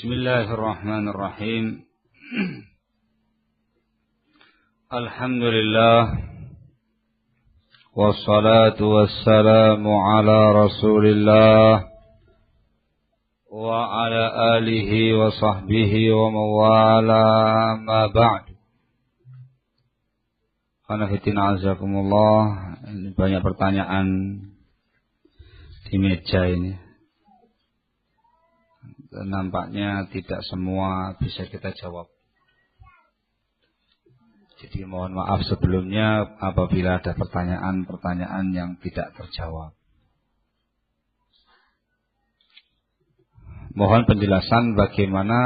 Bismillahirrahmanirrahim. Alhamdulillah. Wassalatu wassalamu ala Rasulillah wa ala alihi wa sahbihi wa mawala ma ba'd. Khanafitina azakumullah. Ini banyak pertanyaan di meja ini. Nampaknya tidak semua bisa kita jawab. Jadi mohon maaf sebelumnya apabila ada pertanyaan-pertanyaan yang tidak terjawab. Mohon penjelasan bagaimana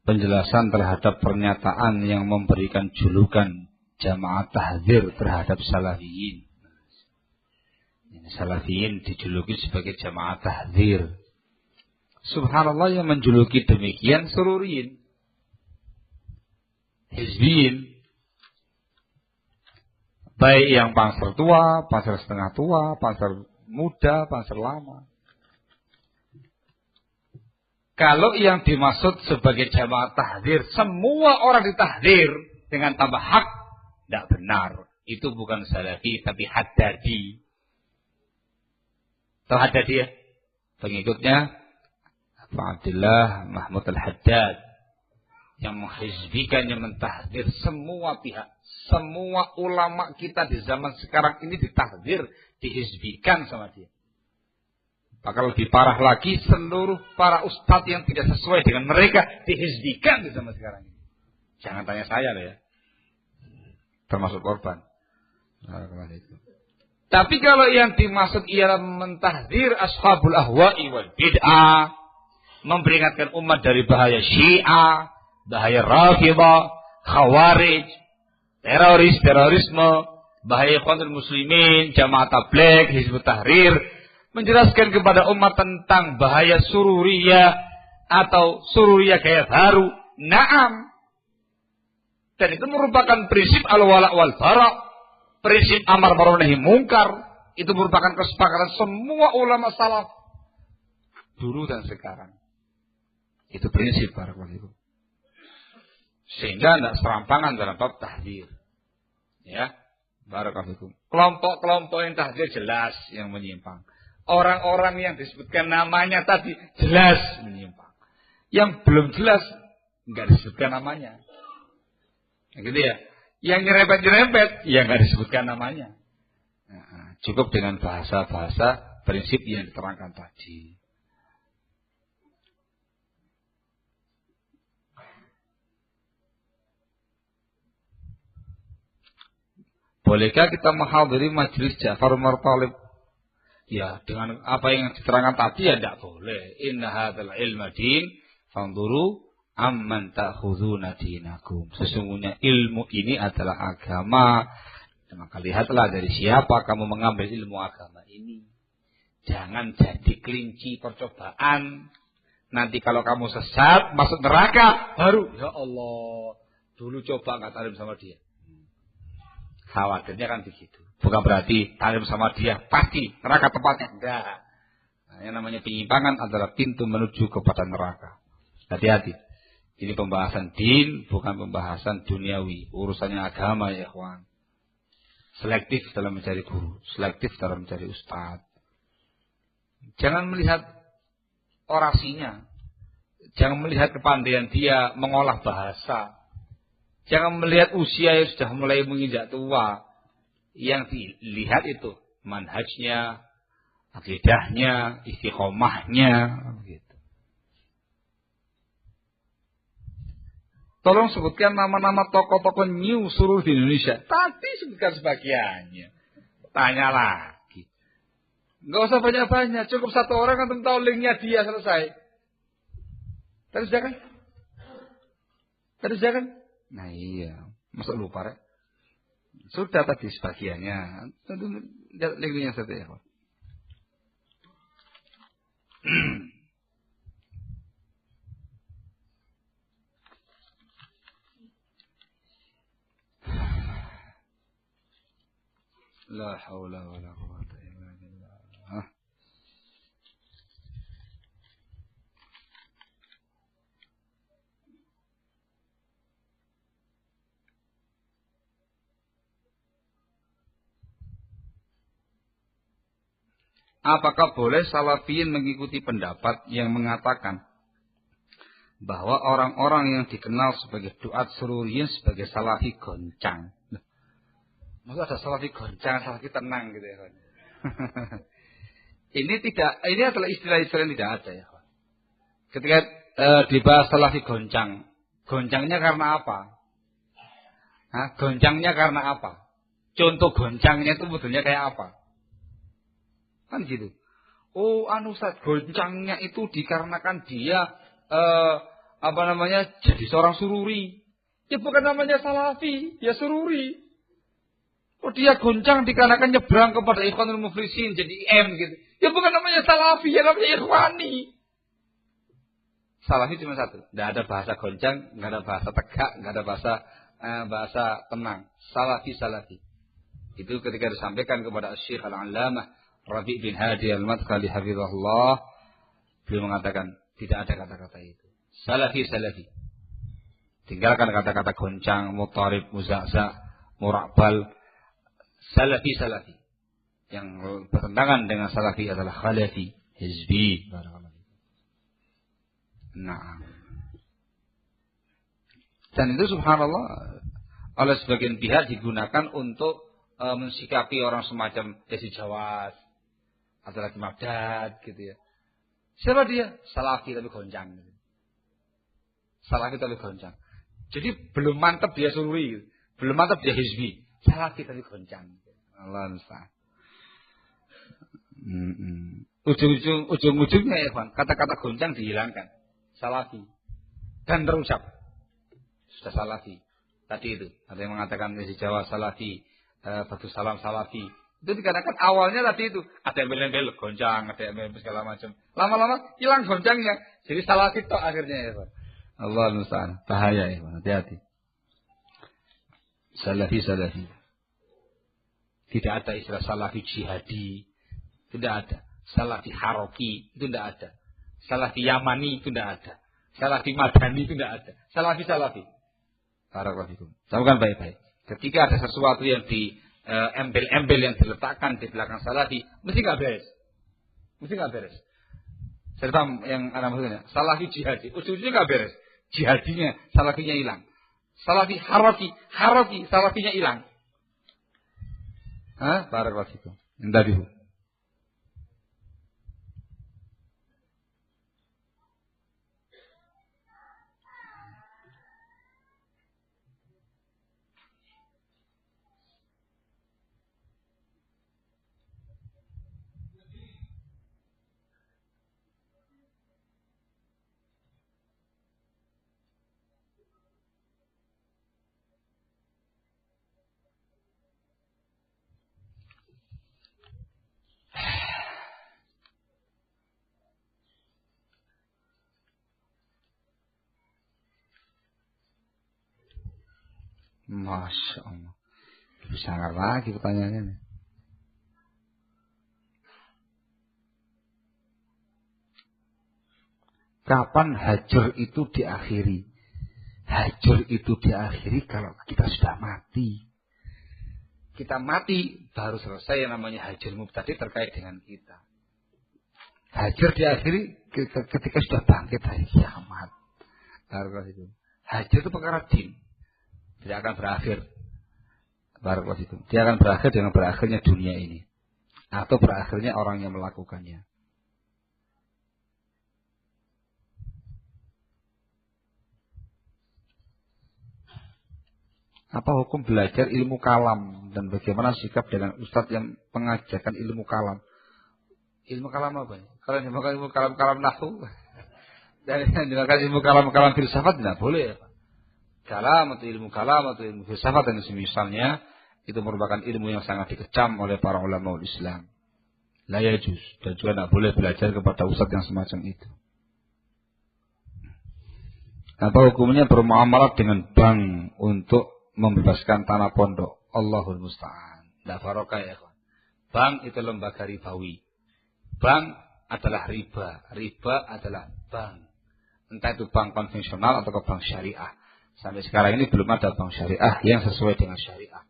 penjelasan terhadap pernyataan yang memberikan julukan jamaah tahdzir terhadap salafiyin. Salafiyin dijuluki sebagai jamaah tahdzir. Subhanallah, yang menjuluki demikian sururiyin, hizbiyin, baik yang panser tua, panser setengah tua, panser muda, panser lama. Kalau yang dimaksud sebagai jamaah tahdzir semua orang ditahdzir dengan tambah hak, tidak benar. Itu bukan salafi tapi haddadi. Tahu haddadi ya? Pengikutnya Abu Abdullah Mahmud Al-Haddad, yang menghizbikan, yang mentahdzir semua pihak. Semua ulama kita di zaman sekarang ini ditahdzir, dihizbikan sama dia. Maka lebih parah lagi, seluruh para ustadz yang tidak sesuai dengan mereka dihizbikan di zaman sekarang ini. Jangan tanya saya lah ya, termasuk korban. Tapi kalau yang dimaksud ialah mentahdzir ashabul ahwa'i wal bid'ah, memperingatkan umat dari bahaya Syiah, bahaya Rafidhah, Khawarij, terorisme, bahaya Ikhwanul Muslimin, Jamaah Tabligh, Hizbut Tahrir, menjelaskan kepada umat tentang bahaya sururiyah atau sururiyah gaya baru. Naam. Dan itu merupakan prinsip al-wala' wal bara', prinsip amar ma'ruf nahi mungkar. Itu merupakan kesepakatan semua ulama salaf dulu dan sekarang. Itu prinsip barakallahu. Sehingga tidak serampangan dalam bab tahdzir. Ya, barakallahu. Kelompok-kelompok yang tahdzir jelas yang menyimpang. Orang-orang yang disebutkan namanya tadi jelas menyimpang. Yang belum jelas enggak disebutkan namanya. Gitu ya. Yang nyerempet-nyerempet ya enggak disebutkan namanya. Nah, cukup dengan bahasa-bahasa prinsip yang diterangkan tadi. Bolehkah kita menghadiri majelis Ja'far Umar Thalib? Ya, dengan apa yang diterangkan tadi ya tidak boleh. Inna hadzal ilma din fanzuru amman ta'khuduna dinakum. Sesungguhnya ilmu ini adalah agama. Maka lihatlah dari siapa kamu mengambil ilmu agama ini. Jangan jadi kelinci percobaan. Nanti kalau kamu sesat masuk neraka baru ya Allah, dulu coba enggak talim sama dia. Khawatirnya kan begitu. Bukan berarti talim sama dia pasti neraka tempatnya. Enggak. Nah, yang namanya penyimpangan adalah pintu menuju kepada neraka. Hati-hati. Ini pembahasan din, bukan pembahasan duniawi. Urusannya agama ya ikhwan. Selektif dalam mencari guru, selektif dalam mencari ustaz. Jangan melihat orasinya. Jangan melihat kepandaian dia mengolah bahasa. Jangan melihat usia yang sudah mulai menginjak tua. Yang dilihat itu manhajnya, akidahnya, istiqomahnya. Gitu. Tolong sebutkan nama-nama tokoh-tokoh new suruh di Indonesia. Tadi sebutkan sebagiannya. Tanya lagi. Nggak usah banyak-banyak. Cukup satu orang kan tahu linknya dia, selesai. Tadi sudah kan? Tadi sudah kan? Nah iya, masa lupa rek? Sudah tadi sebagiannya. Linknya satu ya. La haula wala quwwata illa billah. apakah boleh salafiyin mengikuti pendapat yang mengatakan bahwa orang-orang yang dikenal sebagai duat sururiyin sebagai salafi goncang? Maksud ada salafi goncang, salafi tenang gitu ya. Ini adalah istilah-istilah yang tidak ada ya. Ketika dibahas salafi goncang, goncangnya karena apa? Goncangnya karena apa? Contoh goncangnya itu sebetulnya kayak apa? Kan gitu. Oh, Ustaz, goncangnya itu dikarenakan dia jadi seorang sururi. Ya bukan namanya salafi, ya sururi. Oh, dia goncang dikarenakan nyebrang kepada Ikhwanul Muflisin jadi M gitu. Ya bukan namanya salafi, ya namanya ikhwani. Salafi cuma satu, tidak ada bahasa goncang, nggak ada bahasa tegak, nggak ada bahasa tenang. Salafi. Itu ketika disampaikan kepada Syekh Al-Allamah Rabi' bin Hadi Al-Madkhali hafizahullah, beliau mengatakan tidak ada kata-kata itu. Salafi. Tinggalkan kata-kata goncang, mutarib, muza'za', mura'bal. Salafi. Yang bertentangan dengan salafi adalah khalafi, hizbi. Nah. Dan itu subhanallah oleh sebagian pihak digunakan untuk mensikapi orang semacam Desi Jawas atau lagi Magdad gitu ya. Siapa dia? Salafi tapi goncang. Salafi tapi goncang. Jadi belum mantap dia sururi, belum mantap dia hizbi. Salafi tapi goncang. Allah musta'an. Ujung-ujungnya ya, kata-kata goncang dihilangkan. Salafi dan terucap sudah salafi. Tadi itu ada yang mengatakan Desi Jawa salafi, Batu Salam salafi. Itu dikarenakan awalnya tadi itu ada yang embel-embel goncang, ada yang embel segala macam. Lama-lama hilang goncangnya, jadi salafi tok akhirnya ya, Pak. Allah musta'an. Bahaya ya, Pak. Hati-hati. Salafi. Tidak ada istilah salafi jihadi. Tidak ada. Salafi haroki itu tidak ada. Salafi Yamani itu tidak ada. Salafi Madani itu tidak ada. Salafi. Barakallahu. Sampaikan baik-baik. Ketika ada sesuatu yang di embel-embel yang diletakkan di belakang salafi, mesti nggak beres. Saya paham yang ada maksudnya. Salafi jihadi, ujung-ujungnya nggak beres. Jihadinya, salafinya hilang. Salafi haroki, salafinya hilang. Barakallahu. Indabihu. Masya Allah. Bisa nggak lagi pertanyaannya. Kapan hajar itu diakhiri? Hajar itu diakhiri kalau kita sudah mati. Kita mati baru selesai yang namanya hajar mubtadi terkait dengan kita. Hajar diakhiri ketika sudah bangkit hari kiamat. Hajar itu perkara din. Tidak akan berakhir. Barakallahu fikum. Dia akan berakhir dengan berakhirnya dunia ini. Atau berakhirnya orang yang melakukannya. Apa hukum belajar ilmu kalam? Dan bagaimana sikap dengan ustadz yang mengajarkan ilmu kalam? Ilmu kalam apa? Kalau ilmu kalam nahwu. Dan ilmu kalam filsafat tidak boleh ya Pak. Kalam atau ilmu filsafat dan semisalnya itu merupakan ilmu yang sangat dikecam oleh para ulama Islam. La yajuz, dan juga tidak boleh belajar kepada ustadz yang semacam itu. Apa hukumnya bermuamalah dengan bank untuk membebaskan tanah pondok? Allahul musta'an. Tidak barokah ya kawan. Bank itu lembaga ribawi. Bank adalah riba. Riba adalah bank. Entah itu bank konvensional atau bank syariah. Sampai sekarang ini belum ada bank syariah yang sesuai dengan syariah.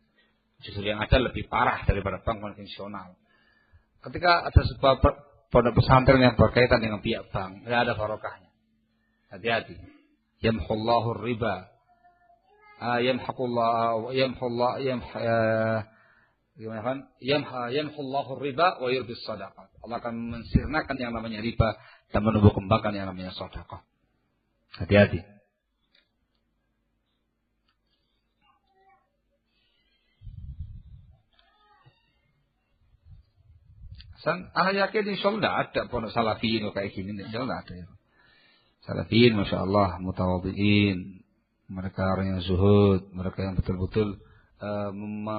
Justru yang ada lebih parah daripada bank konvensional. Ketika ada sebuah pondok pesantren yang berkaitan dengan pihak bank, tidak ada barokahnya. Hati-hati. Yamhullahu riba. Yamhullahu riba wa yurbis sadaqah. Allah akan mensirnakan yang namanya riba dan menumbuh kembangkan yang namanya sedekah. Hati-hati. Anak yakin insya Allah tidak ada pondok salafiyin kayak gini, insya Allah ada ya. Salafiyin, masya Allah, mutawadhiin, mereka orang yang zuhud, mereka yang betul-betul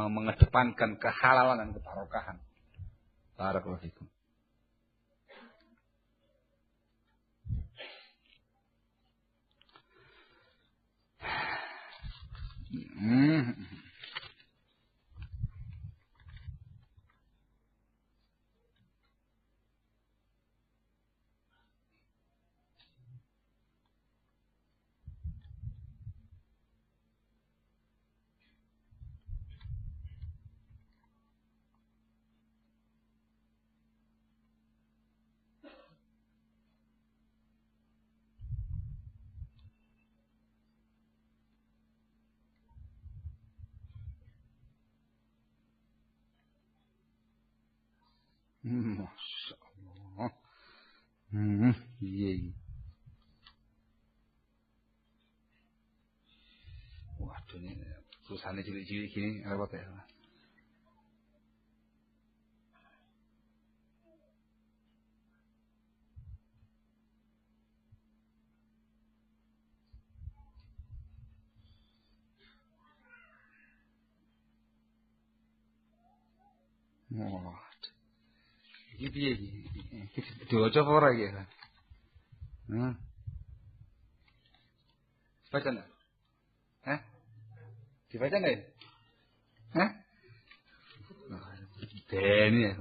mengedepankan kehalalan dan kebarokahan. Barakallahu fikum. Masya Allah. Iya. Waduh, ini tulisannya cilik-cilik gini repot ya. Wah. Iki piye iki? Diwaca apa ora iki? Baca enggak? Dibaca enggak? Deni ya.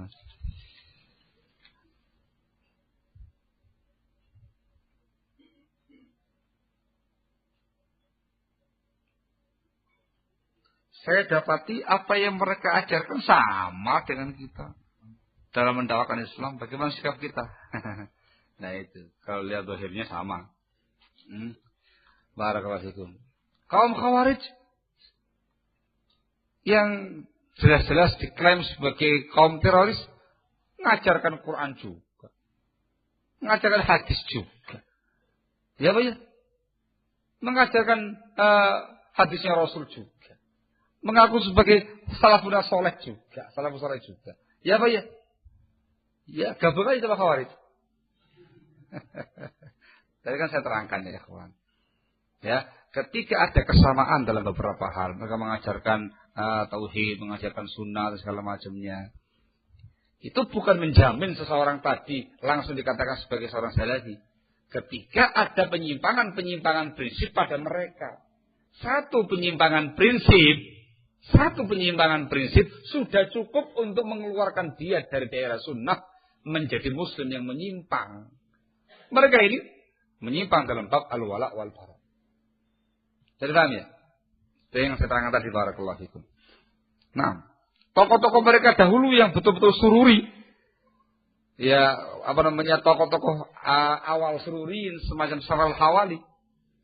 Saya dapati apa yang mereka ajarkan sama dengan kita dalam mendakwakan Islam. Bagaimana sikap kita? Nah itu, kalau lihat zahirnya sama. Barakallahu fikum. Kaum Khawarij yang jelas-jelas diklaim sebagai kaum teroris mengajarkan Quran juga, mengajarkan hadis juga. Ya Pak ya? Mengajarkan hadisnya Rasul juga. Mengaku sebagai salafun saleh juga, salafus saleh juga. Ya Pak ya? Ya, gabung aja sama Khawarij. Tadi kan saya terangkan ya kawan. Ya, ketika ada kesamaan dalam beberapa hal, mereka mengajarkan tauhid, mengajarkan sunnah dan segala macamnya. Itu bukan menjamin seseorang tadi langsung dikatakan sebagai seorang salafi. Ketika ada penyimpangan-penyimpangan prinsip pada mereka. Satu penyimpangan prinsip sudah cukup untuk mengeluarkan dia dari daerah sunnah menjadi muslim yang menyimpang. Mereka ini menyimpang dalam bab al-wala wal bara. Jadi paham ya? Itu yang saya terangkan tadi, barakallahu fikum. Nah, tokoh-tokoh mereka dahulu yang betul-betul sururi, ya apa namanya, tokoh-tokoh awal sururin semacam Safar al-Hawali.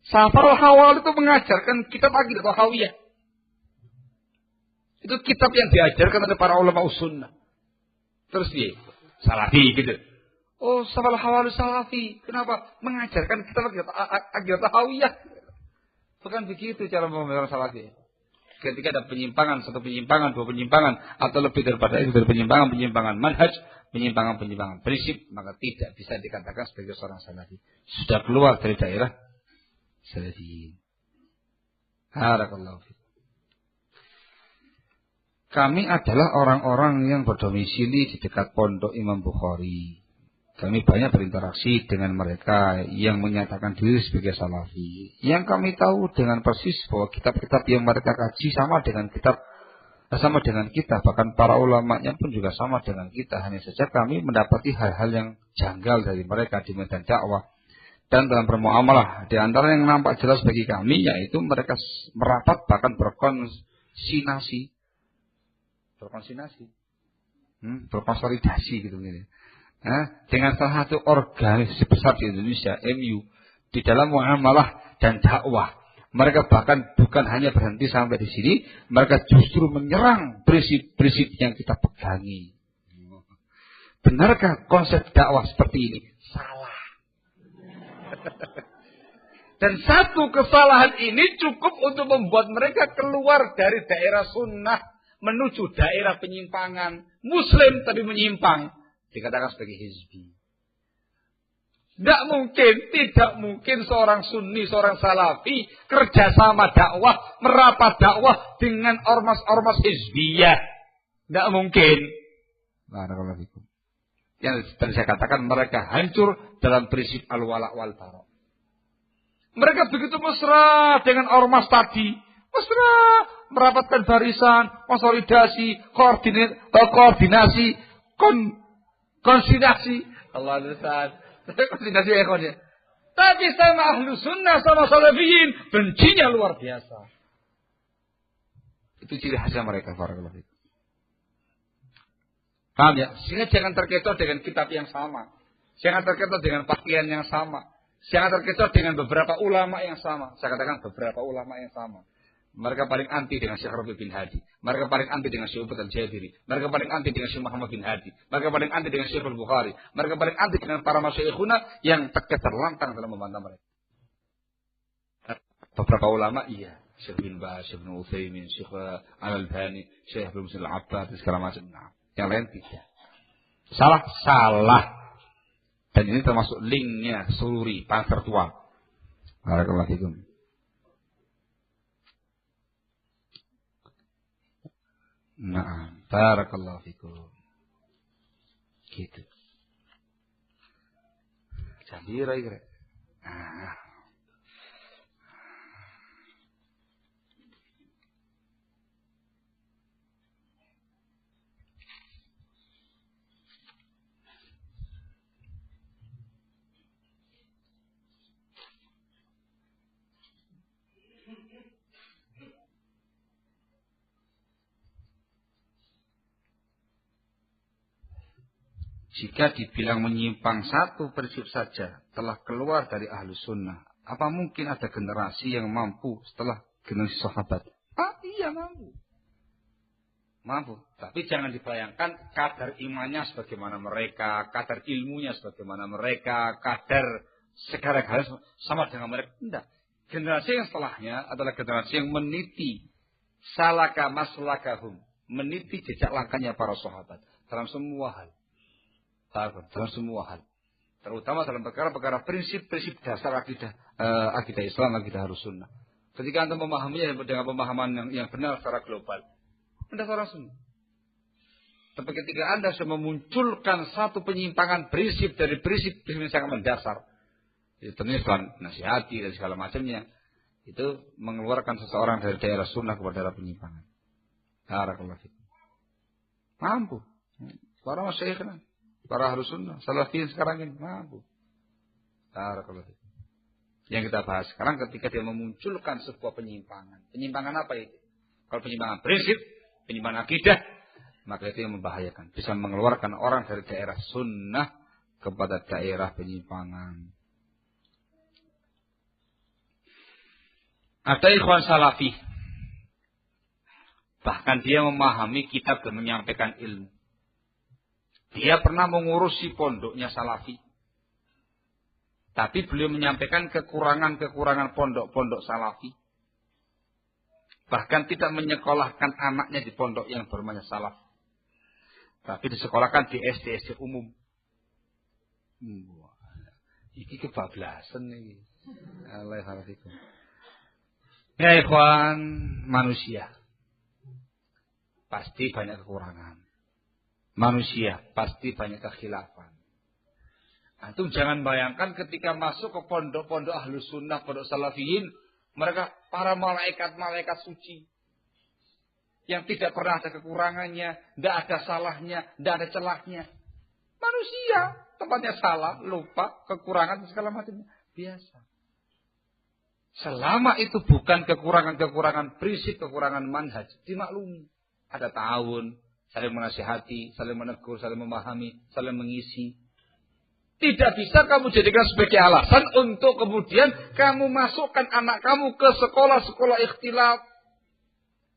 Safar al-Hawali itu mengajarkan kitab Aqidah Tahawiyah. Itu kitab yang diajarkan oleh para ulama sunnah. Terus dia salafi gitu. Oh, Safar al-Hawali salafi. Kenapa? Mengajarkan kitab Aqidah Tahawiyah. Bukan begitu cara memahami salafi. Ketika ada penyimpangan, satu penyimpangan, dua penyimpangan, atau lebih daripada itu dari penyimpangan manhaj, penyimpangan prinsip, maka tidak bisa dikatakan sebagai seorang salafi. Sudah keluar dari daerah salafi. Barakallahu fikum. Kami adalah orang-orang yang berdomisili di dekat pondok Imam Bukhari. Kami banyak berinteraksi dengan mereka yang menyatakan diri sebagai salafi. Yang kami tahu dengan persis bahwa kitab-kitab yang mereka kaji sama dengan kita. Bahkan para ulamanya pun juga sama dengan kita. Hanya saja kami mendapati hal-hal yang janggal dari mereka di medan dakwah dan dalam bermuamalah. Di antara yang nampak jelas bagi kami yaitu mereka merapat bahkan berkonsinasi. berkonsolidasi gitu gini. Dengan salah satu organisasi besar di Indonesia, MU, di dalam muamalah dan dakwah. Mereka bahkan bukan hanya berhenti sampai di sini, mereka justru menyerang prinsip-prinsip yang kita pegangi. Benarkah konsep dakwah seperti ini? Salah. Dan satu kesalahan ini cukup untuk membuat mereka keluar dari daerah sunnah menuju daerah penyimpangan. Muslim tapi menyimpang. Dikatakan sebagai hizbi. Tidak mungkin seorang sunni, seorang salafi kerjasama dakwah, merapat dakwah dengan ormas-ormas hizbiyah. Tidak mungkin. Barakallahu. Yang tadi saya katakan mereka hancur dalam prinsip al-wala' wal bara'. Mereka begitu mesra dengan ormas tadi. Mesra, merapatkan barisan, konsolidasi, koordinasi, konsilasi. Allah Al-Ustaz. Konsolidasi ekornya. Tapi sama ahlu sunnah, sama salafiyin, bencinya luar biasa. Itu ciri khasnya mereka. Paham ya? Sehingga jangan terkecoh dengan kitab yang sama. Jangan terkecoh dengan pakaian yang sama. Jangan terkecoh dengan beberapa ulama yang sama. Saya katakan beberapa ulama yang sama. Mereka paling anti dengan Syekh Rabi bin Hadi. Mereka paling anti dengan Syekh Ubud al-Jabiri. Mereka paling anti dengan Syekh Muhammad bin Hadi. Mereka paling anti dengan Syekh al-Bukhari. Mereka paling anti dengan para masyayikhuna yang terlantang dalam membantah mereka. Beberapa ulama iya. Syekh bin Baz, Syekh bin Utsaimin, Syekh Al-Albani, Syekh bin Muslim al-Abbad, segala macam. Nah, yang lain tidak. Salah. Dan ini termasuk linknya Sururi, pasar tua. Barakallahu fikum. Nah, barakallahu fikum. Gitu. Jadi kira-kira. Nah. Jika dibilang menyimpang satu prinsip saja telah keluar dari ahlu sunnah, apa mungkin ada generasi yang mampu setelah generasi sahabat? Iya mampu. Mampu. Tapi jangan dibayangkan kadar imannya sebagaimana mereka, kadar ilmunya sebagaimana mereka, kadar segala-galanya sama dengan mereka. Tidak. Generasi yang setelahnya adalah generasi yang meniti salaka maslakahum, meniti jejak langkahnya para sahabat dalam semua hal. Dalam semua hal, terutama dalam perkara-perkara prinsip-prinsip dasar akidah Islam, akidah harus sunnah. Ketika anda memahaminya dengan pemahaman yang benar secara global, anda seorang sunnah. Tapi ketika anda sudah memunculkan satu penyimpangan prinsip dari prinsip yang sangat mendasar, itu tentunya setelah nasihati dan segala macamnya, itu mengeluarkan seseorang dari daerah sunnah kepada daerah penyimpangan. Barakallahu fikum. Mampu. Para masyayikhna, para ahlu sunnah, salafiyin sekarang ini mampu. Barakallahu fikum. Yang kita bahas sekarang ketika dia memunculkan sebuah penyimpangan. Penyimpangan apa itu? Kalau penyimpangan prinsip, penyimpangan akidah, maka itu yang membahayakan. Bisa mengeluarkan orang dari daerah sunnah kepada daerah penyimpangan. Ada ikhwan salafi. Bahkan dia memahami kitab dan menyampaikan ilmu. Dia pernah mengurusi pondoknya salafi. Tapi beliau menyampaikan kekurangan-kekurangan pondok-pondok salafi. Bahkan tidak menyekolahkan anaknya di pondok yang bermanya salaf. Tapi disekolahkan di SD-SD umum. Ini kebablasan ini. Alhamdulillah. Ya ikhwan, manusia pasti banyak kekurangan. Manusia pasti banyak kekhilafan. Antum jangan bayangkan ketika masuk ke pondok-pondok ahlu sunnah, pondok salafiyin, mereka para malaikat-malaikat suci. Yang tidak pernah ada kekurangannya, tidak ada salahnya, tidak ada celahnya. Manusia, tempatnya salah, lupa, kekurangan, segala macamnya. Biasa. Selama itu bukan kekurangan-kekurangan prinsip, kekurangan manhaj, dimaklumi. Ada tahun, saling menasihati, saling menegur, saling memahami, saling mengisi. Tidak bisa kamu jadikan sebagai alasan untuk kemudian kamu masukkan anak kamu ke sekolah-sekolah ikhtilat,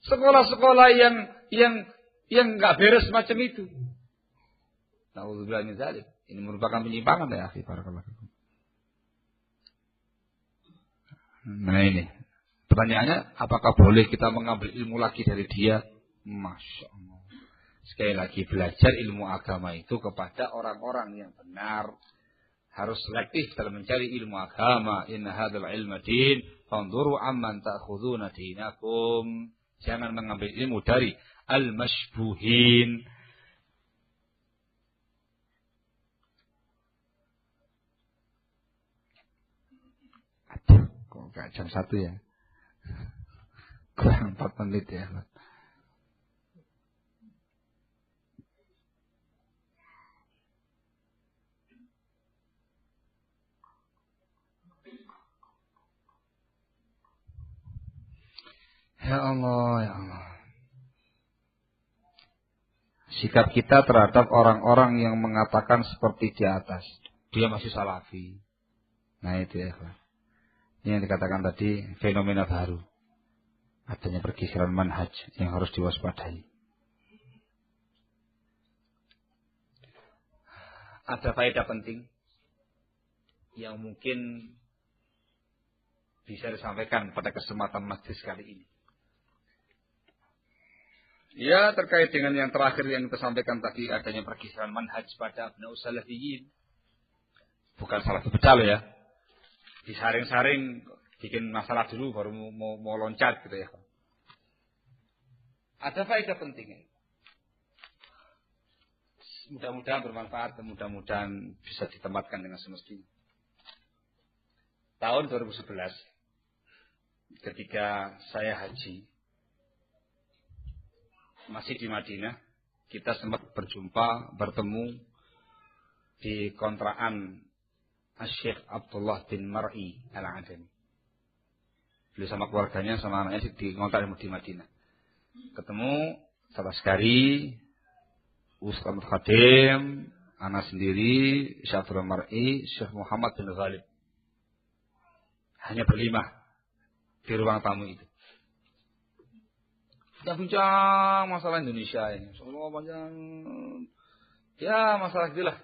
sekolah-sekolah yang nggak beres macam itu. Nauzubillah min dzalik. Ini merupakan penyimpangan ya, akhi barakallahu fikum. Nah ini pertanyaannya, apakah boleh kita mengambil ilmu lagi dari dia? Masya Allah. Sekali lagi, belajar ilmu agama itu kepada orang-orang yang benar. Harus selektif dalam mencari ilmu agama. Inna hadzal ilma din, fanzuru amman ta'khuduna dinakum. Jangan mengambil ilmu dari al-mashbuhin. Aduh, kok gak jam 1 ya? Kurang 4 menit ya. Ya Allah, ya Allah. Sikap kita terhadap orang-orang yang mengatakan seperti di atas, dia masih salafi. Nah itu ya. Ini yang dikatakan tadi fenomena baru. Adanya pergeseran manhaj yang harus diwaspadai. Ada faedah penting yang mungkin bisa disampaikan pada kesempatan majlis kali ini. Ya, terkait dengan yang terakhir yang kita sampaikan tadi, adanya pergeseran manhaj pada abna'us salafiyin. Bukan salafi becal ya. Disaring-saring, bikin masalah dulu baru mau loncat gitu ya. Ada faedah pentingnya. Mudah-mudahan bermanfaat dan mudah-mudahan bisa ditempatkan dengan semestinya. Tahun 2011, ketika saya haji, masih di Madinah, kita sempat bertemu di kontrakan Syekh Abdullah bin Mar'i Al-Adani. Beliau sama keluarganya, sama anaknya di kontrak di Madinah. Ketemu Salah Sekari, Ustaz Khadim, anak sendiri, Syekh Abdullah Mar'i, Syekh Muhammad bin Ghalib. Hanya berlima di ruang tamu itu. Kita bincang masalah Indonesia ini. Semua panjang. Ya masalah itulah.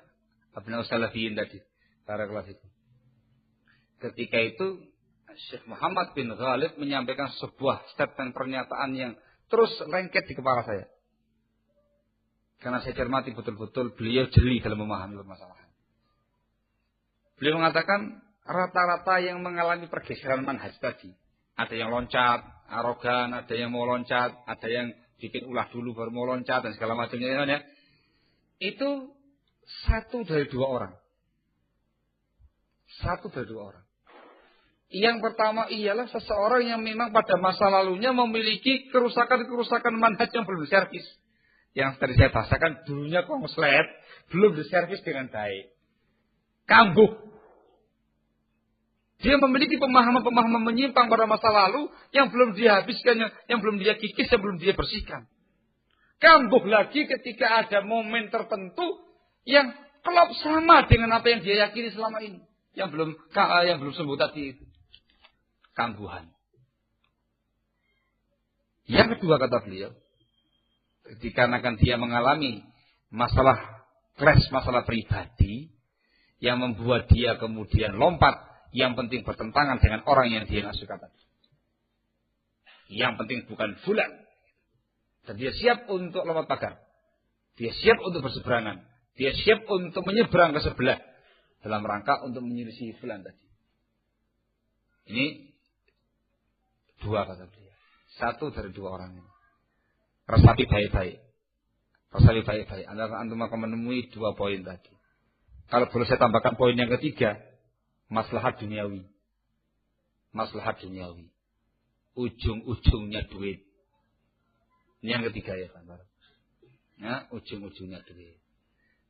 Abna'us salafiyin tadi. Barakallahu fikum. Ketika itu Syekh Muhammad bin Ghalib menyampaikan sebuah statement pernyataan yang terus lengket di kepala saya. Karena saya cermati betul-betul beliau jeli dalam memahami permasalahan. Beliau mengatakan rata-rata yang mengalami pergeseran manhaj tadi. Ada yang loncat, arogan, ada yang mau loncat, ada yang bikin ulah dulu baru mau loncat dan segala macamnya ya. Itu satu dari dua orang. Satu dari dua orang. Yang pertama ialah seseorang yang memang pada masa lalunya memiliki kerusakan-kerusakan manhaj yang belum diservis. Yang tadi saya bahasakan dulunya konslet, belum diservis dengan baik. Kambuh. Dia memiliki pemahaman-pemahaman menyimpang pada masa lalu yang belum dia habiskan, yang belum dia kikis, yang belum dia bersihkan. Kambuh lagi ketika ada momen tertentu yang klop sama dengan apa yang dia yakini selama ini. Yang belum sembuh tadi itu. Kambuhan. Yang kedua kata beliau, dikarenakan dia mengalami masalah clash, masalah pribadi yang membuat dia kemudian lompat. Yang penting bertentangan dengan orang yang dia nggak suka tadi. Yang penting bukan fulan. Dan dia siap untuk lompat pagar. Dia siap untuk berseberangan. Dia siap untuk menyeberang ke sebelah. Dalam rangka untuk menyelisih fulan tadi. Ini dua kata beliau. Satu dari dua orang ini. Resapi baik-baik. Resapi baik-baik. Antum akan menemui dua poin tadi. Kalau boleh saya tambahkan poin yang ketiga. Maslahat duniawi. Maslahat duniawi. Ujung-ujungnya duit. Ini yang ketiga ya, Pak. Ya, ujung-ujungnya duit.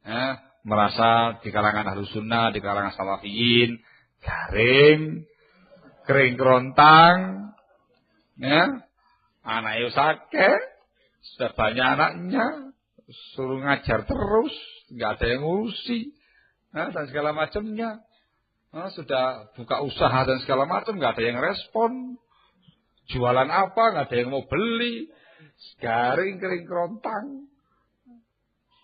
Ya, merasa di kalangan Ahlus Sunnah, di kalangan Salafiyin, garing, kering kerontang, ya, anaknya sakit, sudah banyak anaknya, suruh ngajar terus, nggak ada yang ngurusi, dan segala macamnya. Sudah buka usaha dan segala macam, nggak ada yang respon. Jualan apa, nggak ada yang mau beli. Garing kering kerontang.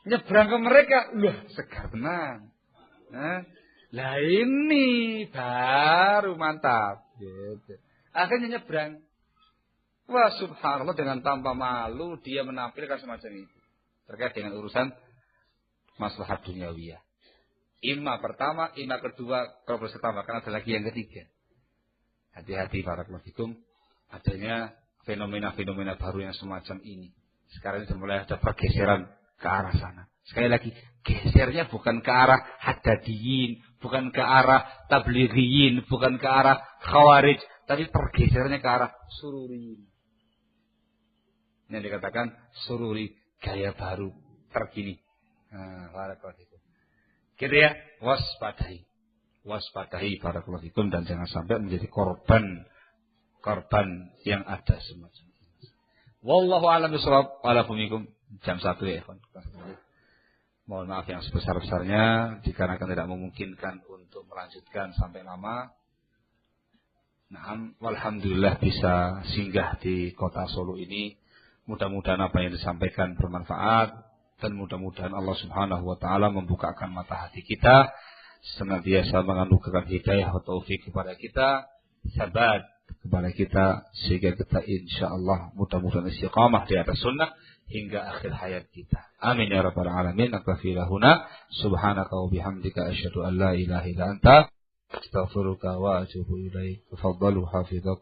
Nyebrang ke mereka, wah segar tenang. Lah ini baru mantap. Gitu. Akhirnya nyebrang. Wah subhanallah, dengan tanpa malu dia menampilkan semacam itu. Terkait dengan urusan maslahat duniawiyah. Ima pertama, ima kedua, kalau boleh saya tambahkan ada lagi yang ketiga. Hati-hati barakallahu fikum, adanya fenomena-fenomena baru yang semacam ini. Sekarang sudah mulai ada pergeseran ke arah sana. Sekali lagi, gesernya bukan ke arah haddadiyin, bukan ke arah tablighiyin, bukan ke arah khawarij, tapi pergeserannya ke arah sururiyin. Yang dikatakan sururi, gaya baru, terkini. Barakallahu fikum. Gitu ya, waspadai barakallahu fikum, dan jangan sampai menjadi korban yang ada semacam ini. Wallahu a'lam bishawab. Waalaikumsalam. Jam 1 ya, ikhwan. Mohon maaf yang sebesar-besarnya dikarenakan tidak memungkinkan untuk melanjutkan sampai lama. Nah, walhamdulillah bisa singgah di kota Solo ini. Mudah-mudahan apa yang disampaikan bermanfaat, dan mudah-mudahan Allah Subhanahu wa taala membukakan mata hati kita, senantiasa menganugerahkan hidayah atau taufik kepada kita, sabat kepada kita, sehingga kita insyaallah mudah-mudahan istiqamah di atas sunnah hingga akhir hayat kita. Amin ya rabbal alamin. Nakfi lahuna subhanaka wa bihamdika asyhadu an la ilaha illa anta astaghfiruka wa atubu ilaik. Tafadhalu hafizakum.